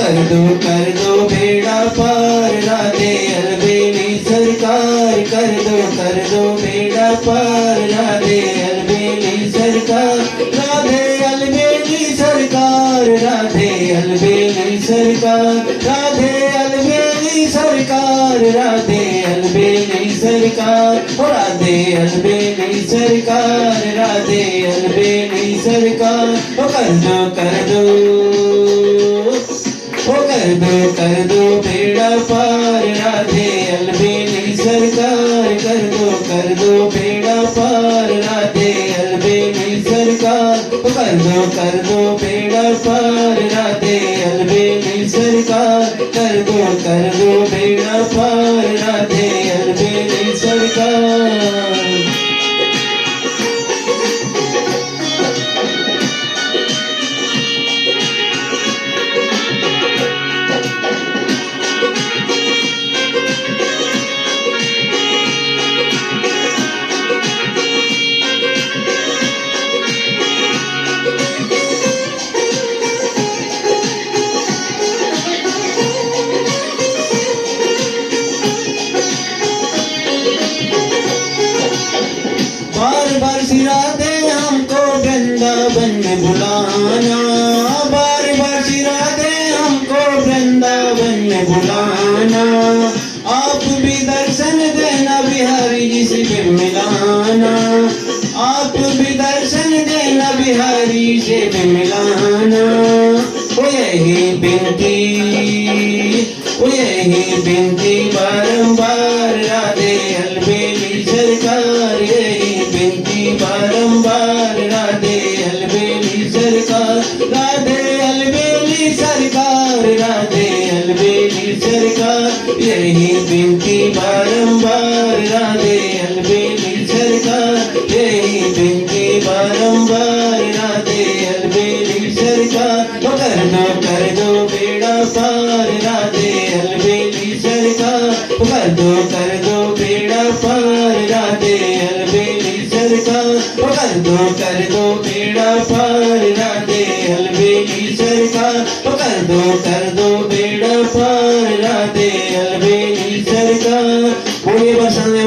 कर दो कर दो बेड़ा पार राधे अलबेली सरकार कर दो बेड़ा पार राधे अलबेली सरकार राधे अलबेली सरकार राधे अलबेली सरकार राधे अलबेली सरकार राधे अलबेली सरकार राधे अलबेली सरकार राधे अलबेली सरकार कर दो कर दो बेड़ा पार राधे अलबेली सरकार कर दो बेड़ा पार राधे अलबेली सरकार कर दो बेड़ा पार राधे अलबेली सरकार कर दो बेड़ा पार राधे अलबेली सरकार बार बार सिराते हमको वृंदावन में बुलाना बार बार सिराते हमको वृंदावन में बुलाना आप भी दर्शन देना बिहारी जी से भी मिलाना आप भी दर्शन देना बिहारी से भी मिलाना यही बिनती बारंबार राधे अलबेली सरकार यही बिनती बारंबार राधे अलबेली सरकार राधे अलबेली सरकार राधे अलबेली सरकार यही बिनती बारंबार राधे अलबेली सरकार यही बिनती बारंबार राधे अलबेली सरकार कर दो बेड़ा पार राधे अलबेली सरकार कर दो बेड़ा पार राधे अलबेली सरकार कर दो बेड़ा पार राधे अलबेली सरकार कर दो बेड़ा पार राधे अलबेली सरकार। बोलिए बरसाने